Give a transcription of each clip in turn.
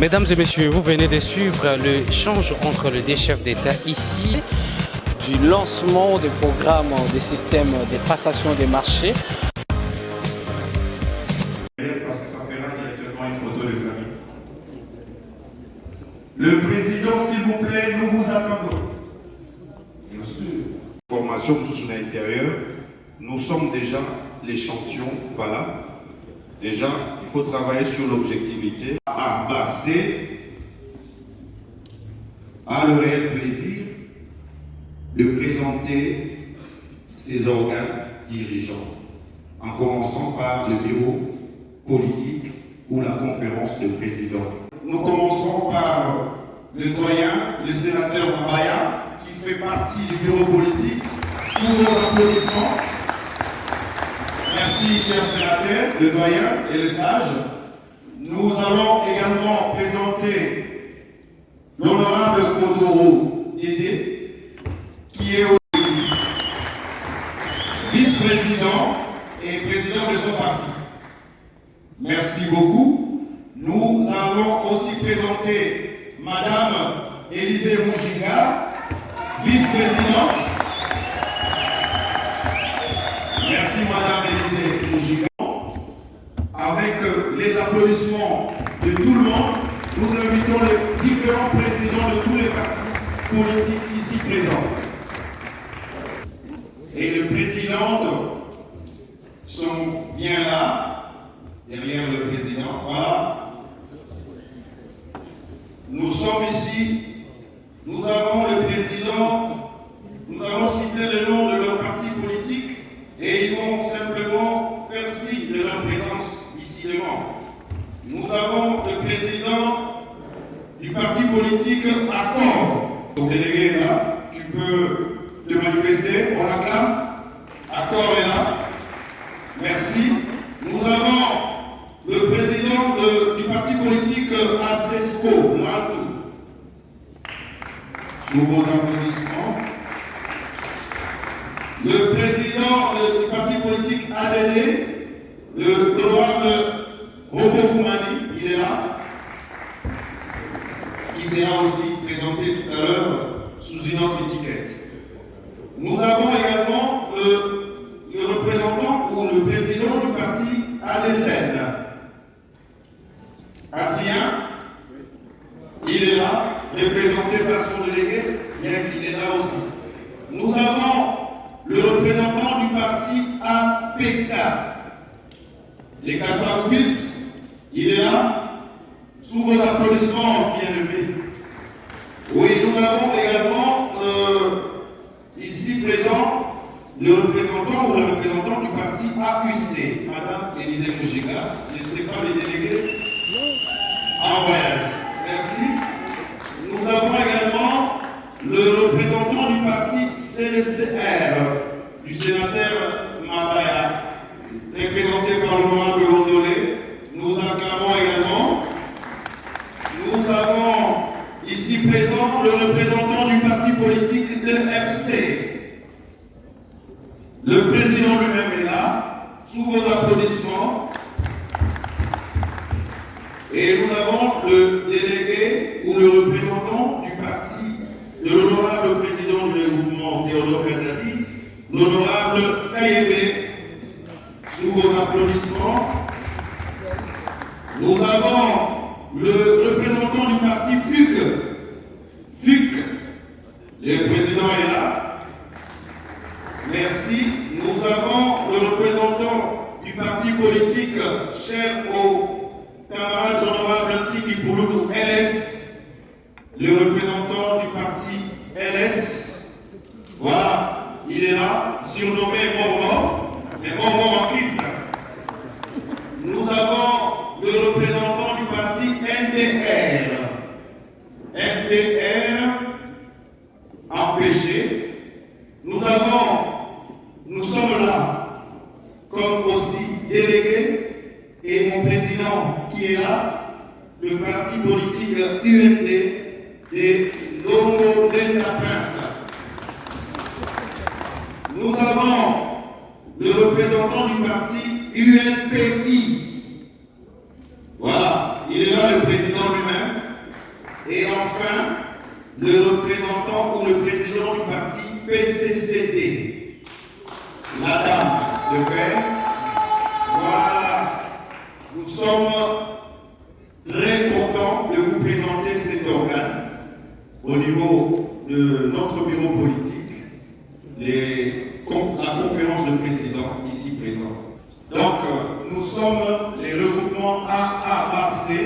Mesdames et messieurs, vous venez de suivre l'échange entre les deux chefs d'État ici. Du lancement des programmes des systèmes de passation des marchés. Parce que ça fera directement une photo de famille. Le président, s'il vous plaît, nous vous attendons. Bien sûr. Formation sous l'intérieur, nous sommes déjà l'échantillon, voilà. Déjà, il faut travailler sur l'objectivité. À passer à le réel plaisir de présenter ses organes dirigeants, en commençant par le bureau politique ou la conférence de présidents. Nous commencerons par le doyen, le sénateur Mabaya, qui fait partie du bureau politique. Sous vos applaudissements. Merci, cher sénateur, le doyen et le sage. Nous allons également présenter l'honorable Kodoro Dédé, qui est aussi vice-président et président de son parti. Merci beaucoup. Nous allons aussi présenter Madame Élisée Moujiga, vice-présidente. Merci Madame Élisée Moujiga. Avec les applaudissements de tout le monde, nous invitons les différents présidents de tous les partis politiques ici présents. Et les présidentes sont bien là, derrière le président. Voilà. Nous sommes ici, nous avons le président, nous avons cité le nom de leur parti politique et ils vont simplement faire signe de leur présence ici devant. Nous avons le président du parti politique Accord. Ton délégué est là, tu peux te manifester, on l'acclame. Accord est là. Merci. Nous avons le président du parti politique ACESCO, Mouadou. Sous vos applaudissements. Le président du parti politique ADD, l'honorable Robo Foumani, il est là, qui sera aussi présenté tout à l'heure sous une autre étiquette. Nous avons également le représentant ou le président du parti ADSN. Adrien, il est là, représenté par son délégué, bien qu'il est là aussi. Nous avons le représentant du parti APK, les Kassaroubistes, il est là, sous vos applaudissements bien levés. Oui, nous avons également ici présent le représentant ou la représentante du parti AUC, Madame Élisée Moujiga, je ne sais pas les délégués, en voyage. Merci. Nous avons également le représentant du parti CNCR, du sénateur Mabaya, représenté par l'honorable Londolé. Nous acclamons également. Nous avons ici présent le représentant du parti politique de FC. Le président lui-même est là, sous vos applaudissements. Et nous avons le délégué ou le représentant du parti de l'honorable président du regroupement Théodore Kazadi, l'honorable Kayebe. Sous vos applaudissements. Nous avons le représentant du parti FUC. FUC. Le président est là. Merci. Nous avons le représentant du parti politique cher au camarade honorable Tsiki Pouloulou, LS. Le représentant du parti LS. Voilà, il est là, surnommé Mormon, mais Mormon en Christ. Nous avons le représentant du parti NDR. NDR empêché. Nous sommes là comme aussi délégués et mon président qui est là, le parti politique UND de Longo Delta Prince. Nous avons le représentant du parti UNPI. Voilà, il est là le président lui-même. Et enfin, le représentant ou le président du parti PCCD, la dame de fer. Voilà, nous sommes très contents de vous présenter cet organe au niveau de notre bureau politique, la conférence de présidents ici présents. Donc, nous sommes les regroupements AAAC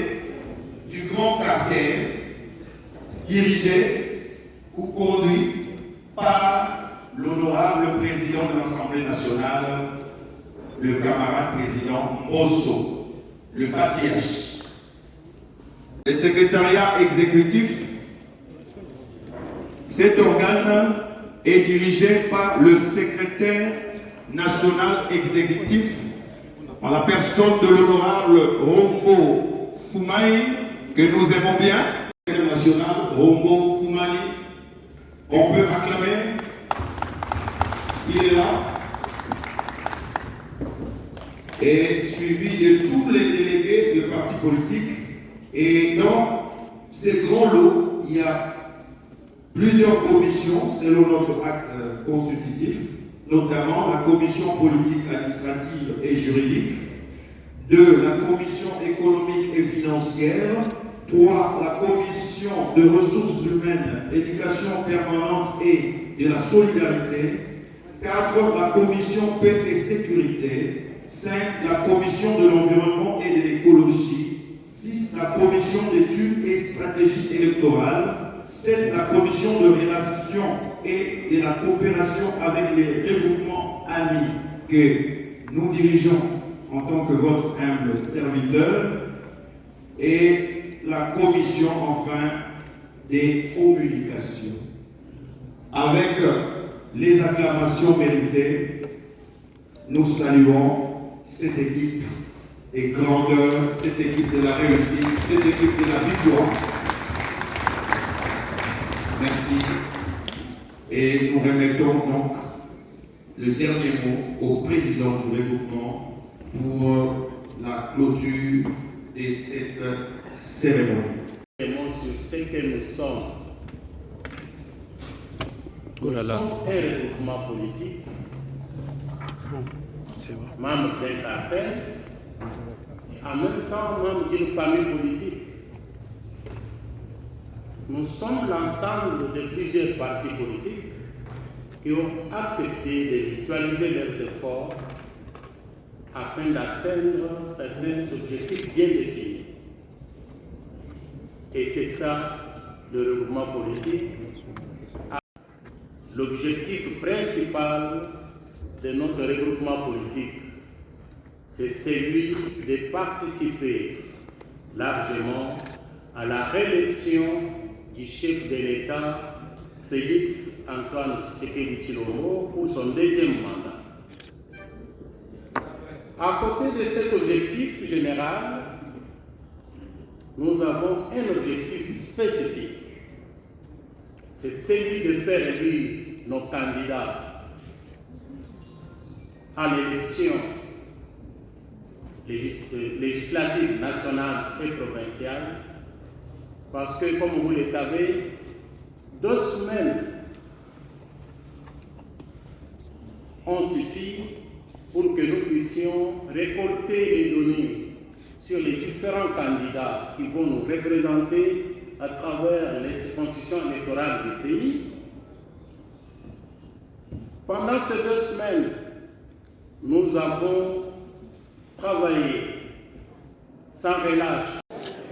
du Grand Cartel, dirigé ou conduit par l'honorable président de l'Assemblée nationale, le camarade président Mosso, le patriarche. Le secrétariat exécutif, cet organe est dirigé par le secrétaire national exécutif, en la personne de l'honorable Rombo Fumani, que nous aimons bien. National Rombo Fumani, on peut acclamer, il est là, et suivi de tous les délégués de partis politiques. Et dans ces grands lots, il y a plusieurs commissions selon notre acte constitutif, notamment la commission politique, administrative et juridique, 2. La commission économique et financière, 3. La commission de ressources humaines, éducation permanente et de la solidarité, 4. La commission paix et sécurité, 5. La commission de l'environnement et de l'écologie, 6. La commission d'études et stratégie électorale, 7. La commission de relations et de la coopération avec les regroupements amis que nous dirigeons en tant que votre humble serviteur, et la commission enfin des communications. Avec les acclamations méritées, nous saluons cette équipe des grandeurs, cette équipe de la réussite, cette équipe de la victoire. Merci. Et nous remettons donc le dernier mot au président du regroupement pour la clôture de cette cérémonie. Sur ce que nous sommes. Oh là là. Nous sommes un regroupement politique, membre d'un cartel, et en même temps membre d'une famille politique. Nous sommes l'ensemble de plusieurs partis politiques qui ont accepté de mutualiser leurs efforts afin d'atteindre certains objectifs bien définis. Et c'est ça le regroupement politique. L'objectif principal de notre regroupement politique, c'est celui de participer largement à la réélection du chef de l'État, Félix Antoine Tshisekedi Tshilombo, pour son deuxième mandat. À côté de cet objectif général, nous avons un objectif spécifique. C'est celui de faire élire nos candidats à l'élection législative nationale et provinciale, parce que, comme vous le savez, 2 semaines ont suffi pour que nous puissions récolter les données sur les différents candidats qui vont nous représenter à travers les circonscriptions électorales du pays. Pendant ces 2 semaines, nous avons travaillé sans relâche.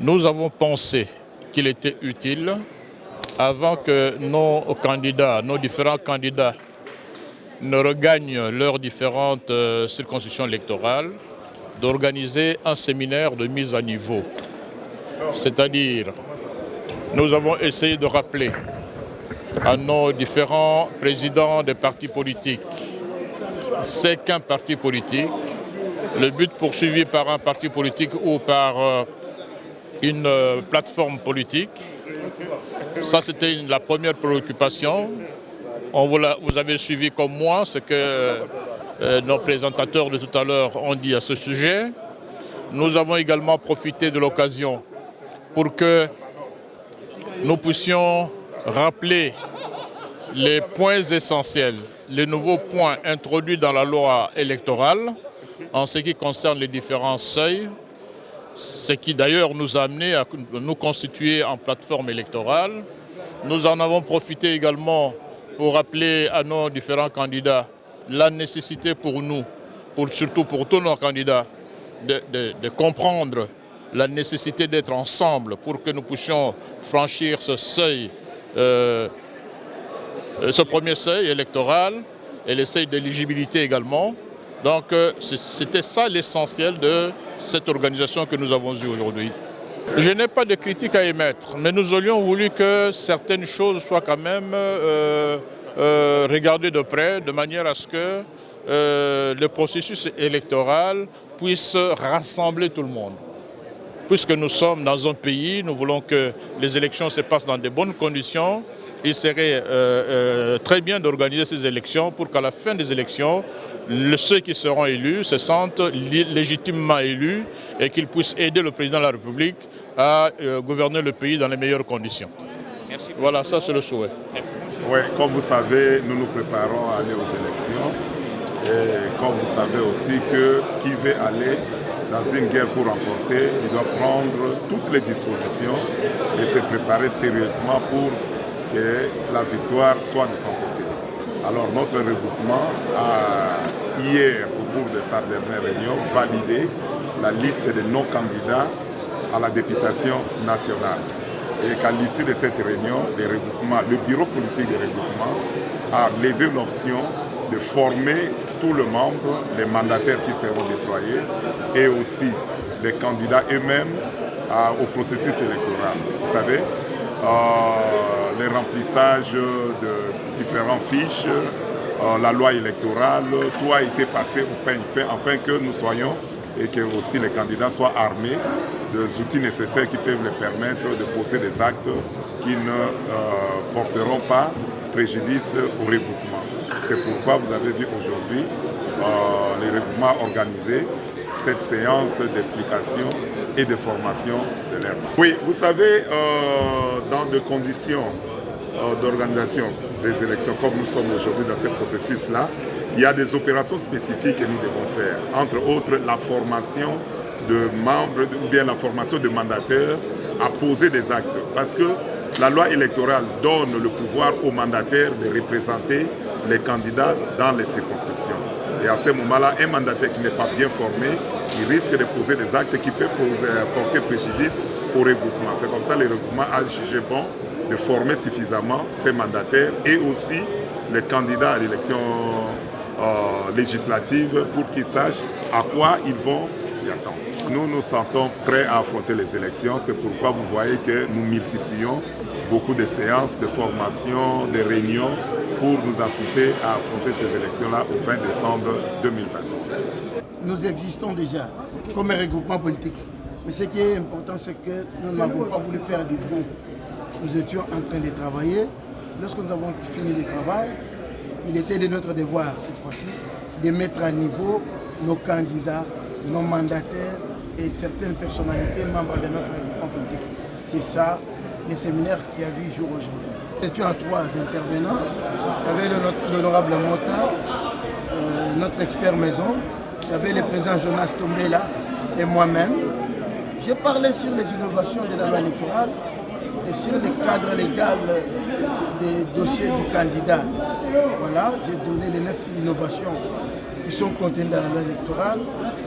Nous avons pensé qu'il était utile, avant que nos candidats, nos différents candidats ne regagnent leurs différentes circonscriptions électorales, d'organiser un séminaire de mise à niveau. C'est-à-dire, nous avons essayé de rappeler à nos différents présidents des partis politiques, c'est qu'un parti politique, le but poursuivi par un parti politique ou par une plateforme politique, ça c'était la première préoccupation. Vous avez suivi comme moi ce que nos présentateurs de tout à l'heure ont dit à ce sujet. Nous avons également profité de l'occasion pour que nous puissions rappeler les points essentiels, les nouveaux points introduits dans la loi électorale en ce qui concerne les différents seuils, ce qui d'ailleurs nous a amené à nous constituer en plateforme électorale. Nous en avons profité également pour rappeler à nos différents candidats la nécessité pour nous, surtout pour tous nos candidats, de comprendre la nécessité d'être ensemble pour que nous puissions franchir ce seuil, ce premier seuil électoral et le seuil d'éligibilité également. Donc c'était ça l'essentiel de cette organisation que nous avons eue aujourd'hui. Je n'ai pas de critique à émettre, mais nous aurions voulu que certaines choses soient quand même regardées de près, de manière à ce que le processus électoral puisse rassembler tout le monde. Puisque nous sommes dans un pays, nous voulons que les élections se passent dans de bonnes conditions. Il serait très bien d'organiser ces élections pour qu'à la fin des élections, ceux qui seront élus se sentent légitimement élus et qu'ils puissent aider le président de la République à gouverner le pays dans les meilleures conditions. Merci. Voilà, ça c'est le souhait. Oui, comme vous savez, nous nous préparons à aller aux élections. Et comme vous savez aussi que qui veut aller dans une guerre pour remporter, il doit prendre toutes les dispositions et se préparer sérieusement pour que la victoire soit de son côté. Alors notre regroupement a hier, au cours de sa dernière réunion, validé la liste de nos candidats à la députation nationale. Et qu'à l'issue de cette réunion, le bureau politique des regroupements a levé l'option de former tous les membres, les mandataires qui seront déployés et aussi les candidats eux-mêmes au processus électoral. Vous savez, le remplissage de différentes fiches, la loi électorale, tout a été passé au peigne fin afin que nous soyons et que aussi les candidats soient armés des outils nécessaires qui peuvent les permettre de poser des actes qui ne porteront pas préjudice au regroupement. C'est pourquoi vous avez vu aujourd'hui les regroupements organiser cette séance d'explication et de formation de l'ERMA. Oui, vous savez, dans des conditions d'organisation des élections comme nous sommes aujourd'hui dans ce processus-là, il y a des opérations spécifiques que nous devons faire. Entre autres, la formation de membres ou bien la formation de mandataires à poser des actes. Parce que la loi électorale donne le pouvoir aux mandataires de représenter les candidats dans les circonscriptions. Et à ce moment-là, un mandataire qui n'est pas bien formé, il risque de poser des actes qui peuvent porter préjudice au regroupement. C'est comme ça que le regroupement a jugé bon de former suffisamment ces mandataires et aussi les candidats à l'élection législative pour qu'ils sachent à quoi ils vont s'y attendre. Nous nous sentons prêts à affronter les élections. C'est pourquoi vous voyez que nous multiplions beaucoup de séances, de formations, de réunions pour nous affronter à affronter ces élections-là au 20 décembre 2023. Nous existons déjà comme un regroupement politique. Mais ce qui est important, c'est que nous n'avons pas voulu faire du bruit. Nous étions en train de travailler. Lorsque nous avons fini le travail, il était de notre devoir, cette fois-ci, de mettre à niveau nos candidats, nos mandataires et certaines personnalités membres de notre regroupement politique. C'est ça, le séminaire qui a vu jour aujourd'hui. Nous étions à 3 intervenants, avec l'honorable Mota, notre expert maison, il y avait le président Jonas Tombela et moi-même. J'ai parlé sur les innovations de la loi électorale et sur le cadre légal des dossiers du candidat. Voilà, j'ai donné les 9 innovations qui sont contenues dans la loi électorale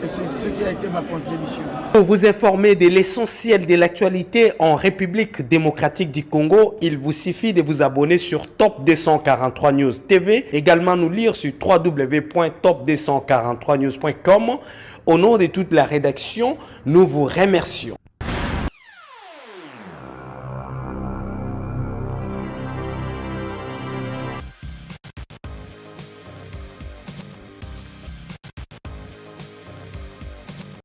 et c'est ce qui a été ma contribution. Pour vous informer de l'essentiel de l'actualité en République démocratique du Congo, il vous suffit de vous abonner sur Top 243 News TV, également nous lire sur www.top243news.com. Au nom de toute la rédaction, nous vous remercions.